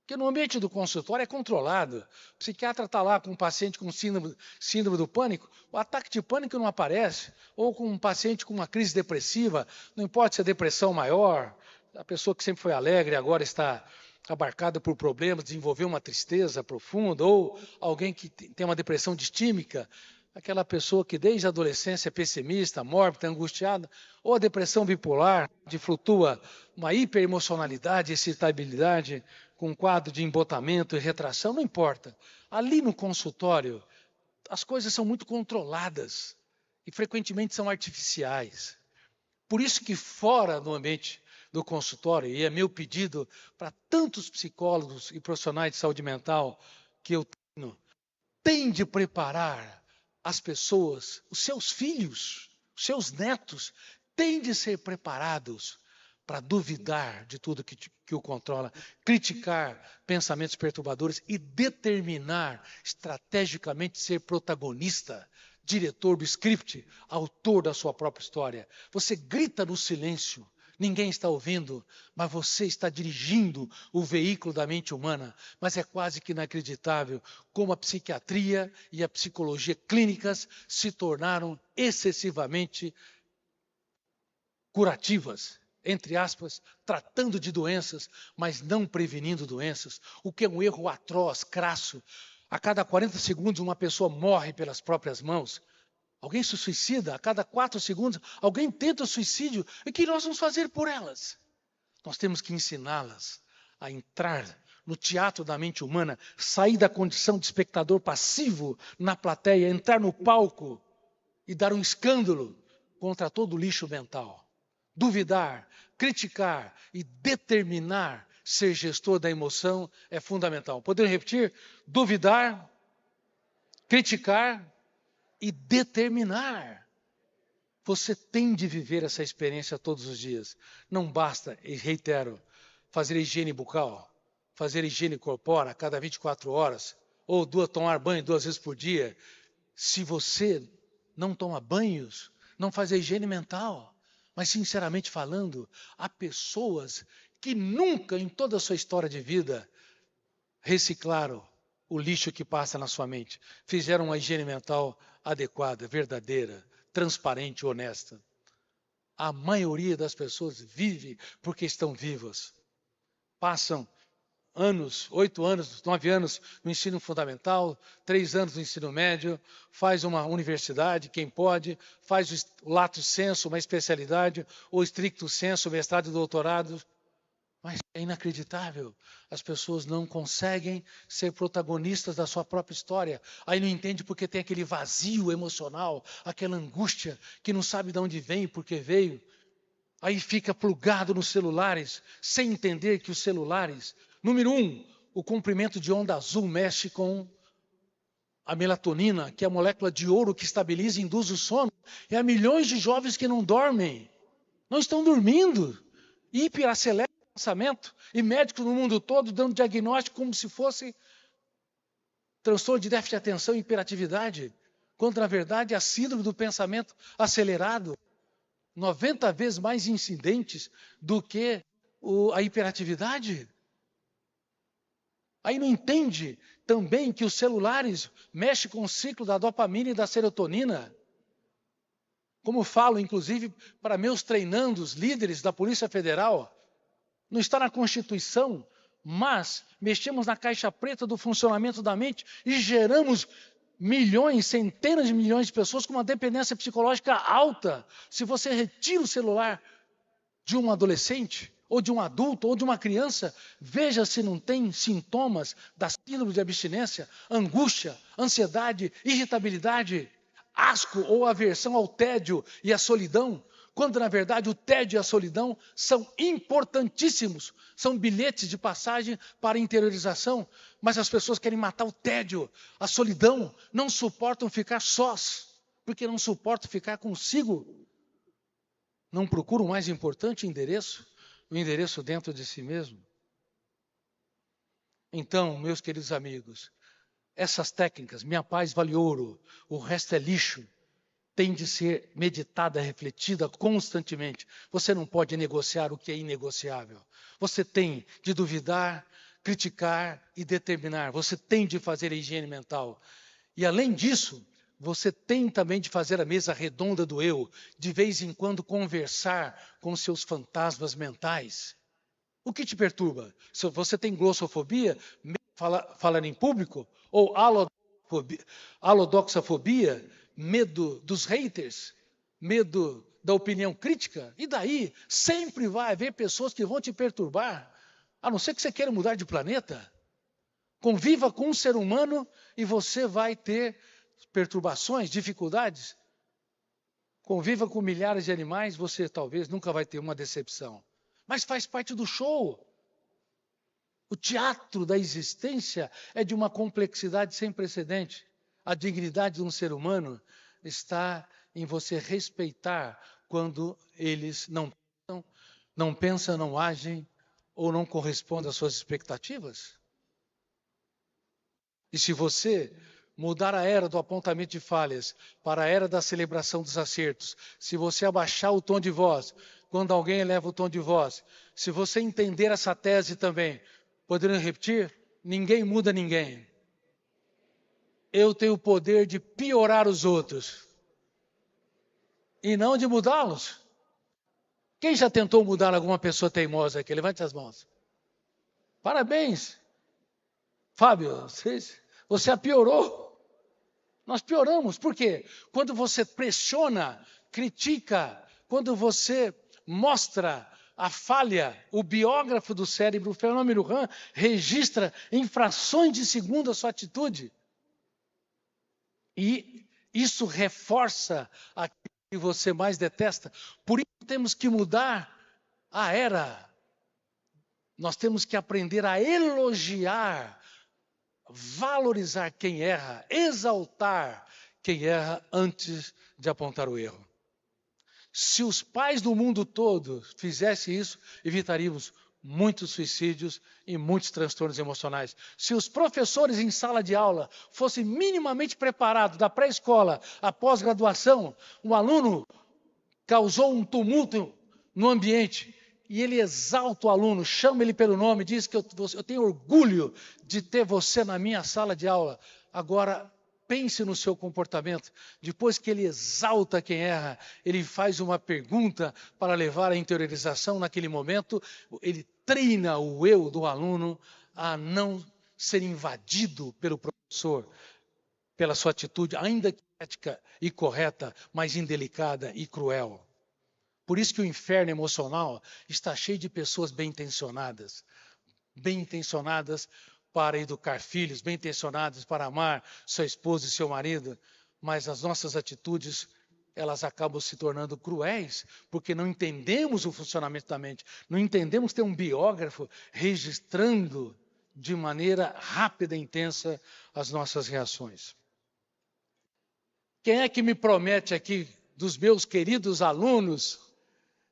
Porque no ambiente do consultório é controlado. O psiquiatra está lá com um paciente com síndrome do pânico, o ataque de pânico não aparece, ou com um paciente com uma crise depressiva, não importa se é depressão maior, a pessoa que sempre foi alegre agora está abarcada por problemas, desenvolveu uma tristeza profunda, ou alguém que tem uma depressão distímica, aquela pessoa que desde a adolescência é pessimista, mórbida, angustiada, ou a depressão bipolar, que flutua uma hiperemocionalidade, excitabilidade, com um quadro de embotamento e retração, não importa. Ali no consultório, as coisas são muito controladas e frequentemente são artificiais. Por isso que fora do ambiente do consultório, e é meu pedido para tantos psicólogos e profissionais de saúde mental que eu tenho, tem de preparar as pessoas, os seus filhos, os seus netos, têm de ser preparados para duvidar de tudo que o controla, criticar pensamentos perturbadores e determinar estrategicamente ser protagonista, diretor do script, autor da sua própria história. Você grita no silêncio, ninguém está ouvindo, mas você está dirigindo o veículo da mente humana. Mas é quase que inacreditável como a psiquiatria e a psicologia clínicas se tornaram excessivamente curativas, entre aspas, tratando de doenças, mas não prevenindo doenças, o que é um erro atroz, crasso. A cada 40 segundos uma pessoa morre pelas próprias mãos. Alguém se suicida, a cada 4 segundos alguém tenta o suicídio. E o que nós vamos fazer por elas? Nós temos que ensiná-las a entrar no teatro da mente humana, sair da condição de espectador passivo na plateia, entrar no palco e dar um escândalo contra todo o lixo mental. Duvidar, criticar e determinar ser gestor da emoção é fundamental. Podemos repetir? Duvidar, criticar e determinar. Você tem de viver essa experiência todos os dias. Não basta, e reitero, fazer higiene bucal, fazer higiene corpórea a cada 24 horas, ou tomar banho 2 vezes por dia. Se você não toma banhos, não faz a higiene mental. Mas, sinceramente falando, há pessoas que nunca em toda a sua história de vida reciclaram o lixo que passa na sua mente, fizeram uma higiene mental adequada, verdadeira, transparente, honesta. A maioria das pessoas vive porque estão vivas. Passam anos, 8 anos, 9 anos no ensino fundamental, 3 anos no ensino médio, faz uma universidade, quem pode, faz o lato sensu, uma especialidade, ou stricto sensu, mestrado e doutorado. Mas é inacreditável. As pessoas não conseguem ser protagonistas da sua própria história. Aí não entende porque tem aquele vazio emocional, aquela angústia que não sabe de onde vem e por que veio. Aí fica plugado nos celulares, sem entender que os celulares... Número 1, o comprimento de onda azul mexe com a melatonina, que é a molécula de ouro que estabiliza e induz o sono. E há milhões de jovens que não dormem, não estão dormindo. Hiperacelera o pensamento. E médicos no mundo todo dando diagnóstico como se fosse transtorno de déficit de atenção e hiperatividade, quando na verdade é a síndrome do pensamento acelerado. 90 vezes mais incidentes do que a hiperatividade. Aí não entende também que os celulares mexem com o ciclo da dopamina e da serotonina. Como falo, inclusive, para meus treinandos, líderes da Polícia Federal, não está na Constituição, mas mexemos na caixa preta do funcionamento da mente e geramos milhões, centenas de milhões de pessoas com uma dependência psicológica alta. Se você retira o celular de um adolescente, ou de um adulto, ou de uma criança, veja se não tem sintomas da síndrome de abstinência, angústia, ansiedade, irritabilidade, asco ou aversão ao tédio e à solidão, quando na verdade o tédio e a solidão são importantíssimos, são bilhetes de passagem para a interiorização, mas as pessoas querem matar o tédio, a solidão, não suportam ficar sós, porque não suportam ficar consigo. Não procuram o mais importante endereço, o endereço dentro de si mesmo. Então, meus queridos amigos, essas técnicas, minha paz vale ouro, o resto é lixo, tem de ser meditada, refletida constantemente. Você não pode negociar o que é inegociável. Você tem de duvidar, criticar e determinar. Você tem de fazer a higiene mental. E além disso, você tem também de fazer a mesa redonda do eu, de vez em quando conversar com seus fantasmas mentais. O que te perturba? Se você tem glossofobia, falar em público, ou alodoxafobia, medo dos haters, medo da opinião crítica, e daí sempre vai haver pessoas que vão te perturbar, a não ser que você queira mudar de planeta. Conviva com um ser humano e você vai ter perturbações, dificuldades. Conviva com milhares de animais, você talvez nunca vai ter uma decepção. Mas faz parte do show. O teatro da existência é de uma complexidade sem precedente. A dignidade de um ser humano está em você respeitar quando eles não pensam, não agem ou não correspondem às suas expectativas. E se você mudar a era do apontamento de falhas para a era da celebração dos acertos, se você abaixar o tom de voz quando alguém eleva o tom de voz, se você entender essa tese também, poderiam repetir? Ninguém muda ninguém. Eu tenho o poder de piorar os outros e não de mudá-los. Quem já tentou mudar alguma pessoa teimosa aqui? Levante as mãos. Parabéns. Fábio, você a piorou. Nós pioramos. Por quê? Quando você pressiona, critica, quando você mostra a falha, o biógrafo do cérebro, o fenômeno RAM, registra em frações de segundo a sua atitude. E isso reforça aquilo que você mais detesta. Por isso temos que mudar a era. Nós temos que aprender a elogiar, valorizar quem erra, exaltar quem erra antes de apontar o erro. Se os pais do mundo todo fizessem isso, evitaríamos muitos suicídios e muitos transtornos emocionais. Se os professores em sala de aula fossem minimamente preparados da pré-escola à pós-graduação, um aluno causou um tumulto no ambiente e ele exalta o aluno, chama ele pelo nome, diz que eu tenho orgulho de ter você na minha sala de aula. Agora, pense no seu comportamento. Depois que ele exalta quem erra, ele faz uma pergunta para levar à interiorização naquele momento, ele treina o eu do aluno a não ser invadido pelo professor, pela sua atitude, ainda que ética e correta, mas indelicada e cruel. Por isso que o inferno emocional está cheio de pessoas bem-intencionadas para educar filhos, bem-intencionadas para amar sua esposa e seu marido, mas as nossas atitudes, elas acabam se tornando cruéis, porque não entendemos o funcionamento da mente, não entendemos ter um biógrafo registrando de maneira rápida e intensa as nossas reações. Quem é que me promete aqui, dos meus queridos alunos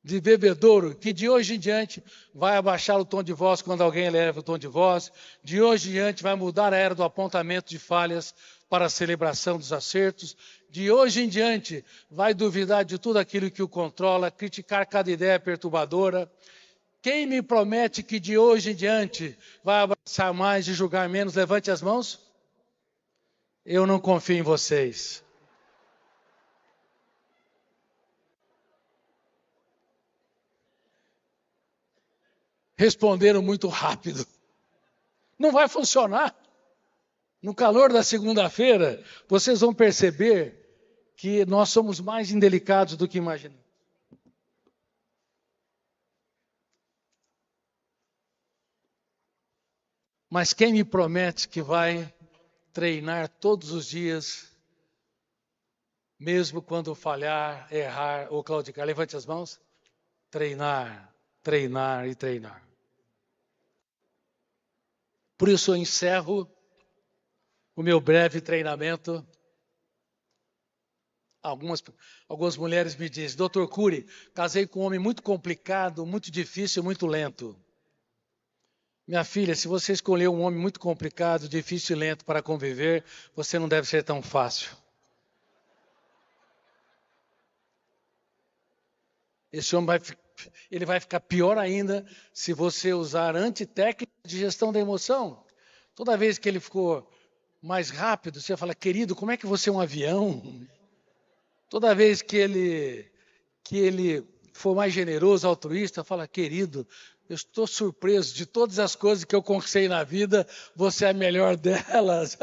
de bebedouro, que de hoje em diante vai abaixar o tom de voz quando alguém eleva o tom de voz, de hoje em diante vai mudar a era do apontamento de falhas para a celebração dos acertos, de hoje em diante vai duvidar de tudo aquilo que o controla, criticar cada ideia perturbadora? Quem me promete que de hoje em diante vai abraçar mais e julgar menos? Levante as mãos. Eu não confio em vocês. Responderam muito rápido. Não vai funcionar. No calor da segunda-feira, vocês vão perceber que nós somos mais indelicados do que imaginamos. Mas quem me promete que vai treinar todos os dias, mesmo quando falhar, errar ou claudicar? Levante as mãos. Treinar, treinar e treinar. Por isso eu encerro o meu breve treinamento. Algumas mulheres me dizem: Dr. Cury, casei com um homem muito complicado, muito difícil, muito lento. Minha filha, se você escolheu um homem muito complicado, difícil e lento para conviver, você não deve ser tão fácil. Esse homem vai ficar pior ainda se você usar antitécnica de gestão da emoção. Toda vez que ele ficou mais rápido, você fala: querido, como é que você é um avião? Toda vez que ele for mais generoso, altruísta, fala: querido, eu estou surpreso de todas as coisas que eu conquistei na vida, você é a melhor delas.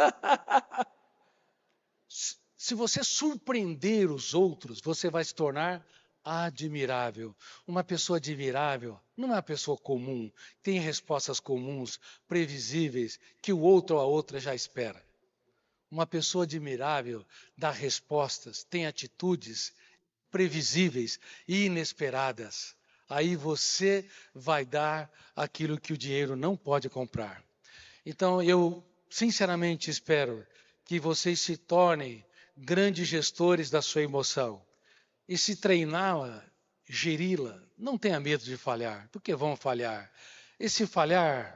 Se você surpreender os outros, você vai se tornar admirável. Uma pessoa admirável não é uma pessoa comum, tem respostas comuns, previsíveis, que o outro ou a outra já espera. Uma pessoa admirável dá respostas, tem atitudes previsíveis e inesperadas. Aí você vai dar aquilo que o dinheiro não pode comprar. Então, eu sinceramente espero que vocês se tornem grandes gestores da sua emoção. E se treiná-la, geri-la, não tenha medo de falhar, porque vão falhar. E se falharem,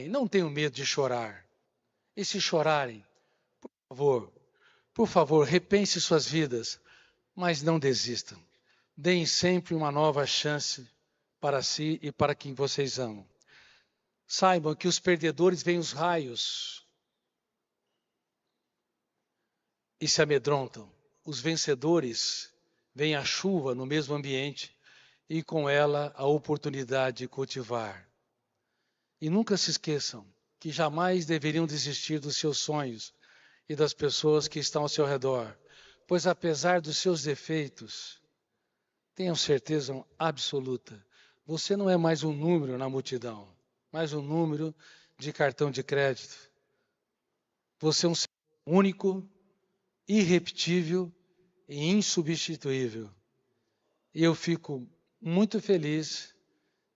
não tenham medo de chorar. E se chorarem, por favor, repense suas vidas, mas não desistam. Deem sempre uma nova chance para si e para quem vocês amam. Saibam que os perdedores veem os raios e se amedrontam. Os vencedores veem a chuva no mesmo ambiente e com ela a oportunidade de cultivar. E nunca se esqueçam que jamais deveriam desistir dos seus sonhos e das pessoas que estão ao seu redor, pois apesar dos seus defeitos, tenham certeza absoluta, você não é mais um número na multidão, mais um número de cartão de crédito. Você é um ser único, irrepetível e insubstituível. E eu fico muito feliz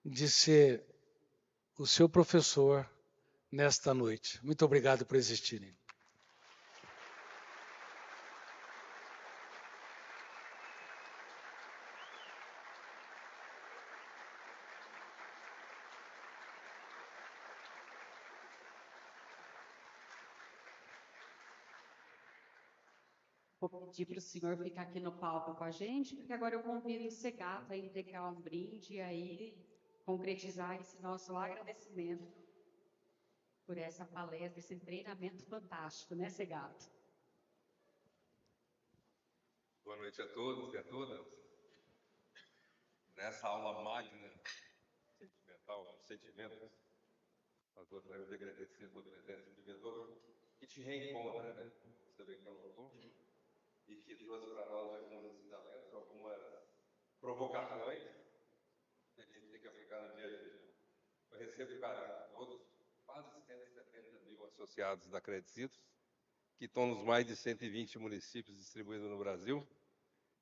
de ser o seu professor nesta noite. Muito obrigado por existirem. Vou pedir para o senhor ficar aqui no palco com a gente, porque agora eu convido o Segato a entregar um brinde e aí concretizar esse nosso agradecimento por essa palestra, esse treinamento fantástico, né, Segato? Boa noite a todos e a todas. Nessa aula magna, sentimental, sentimentos, nós gostaríamos de agradecer a sua presença de vereador, que te reencontra, né? Você bem colocou, e que trouxe para nós alguns ensinamentos, algumas provocações, que a gente tem que aplicar no dia a dia. Eu recebo carinho de todos, quase 170 mil associados da Credicitos, que estão nos mais de 120 municípios distribuídos no Brasil.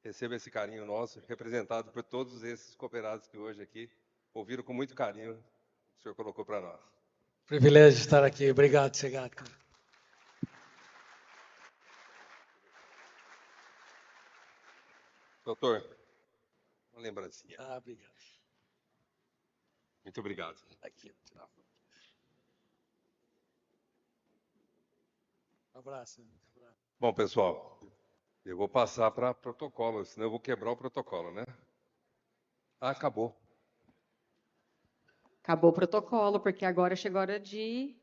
Receba esse carinho nosso, representado por todos esses cooperados que hoje aqui ouviram com muito carinho o que o senhor colocou para nós. Privilégio de estar aqui. Obrigado, Segato. Doutor, uma lembrancinha. Obrigado. Muito obrigado. Aqui, tirar a foto. Um abraço. Bom, pessoal, eu vou passar para protocolo, senão eu vou quebrar o protocolo, né? Acabou. Acabou o protocolo, porque agora chegou a hora de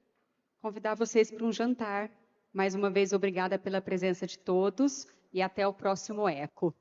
convidar vocês para um jantar. Mais uma vez, obrigada pela presença de todos e até o próximo ECO.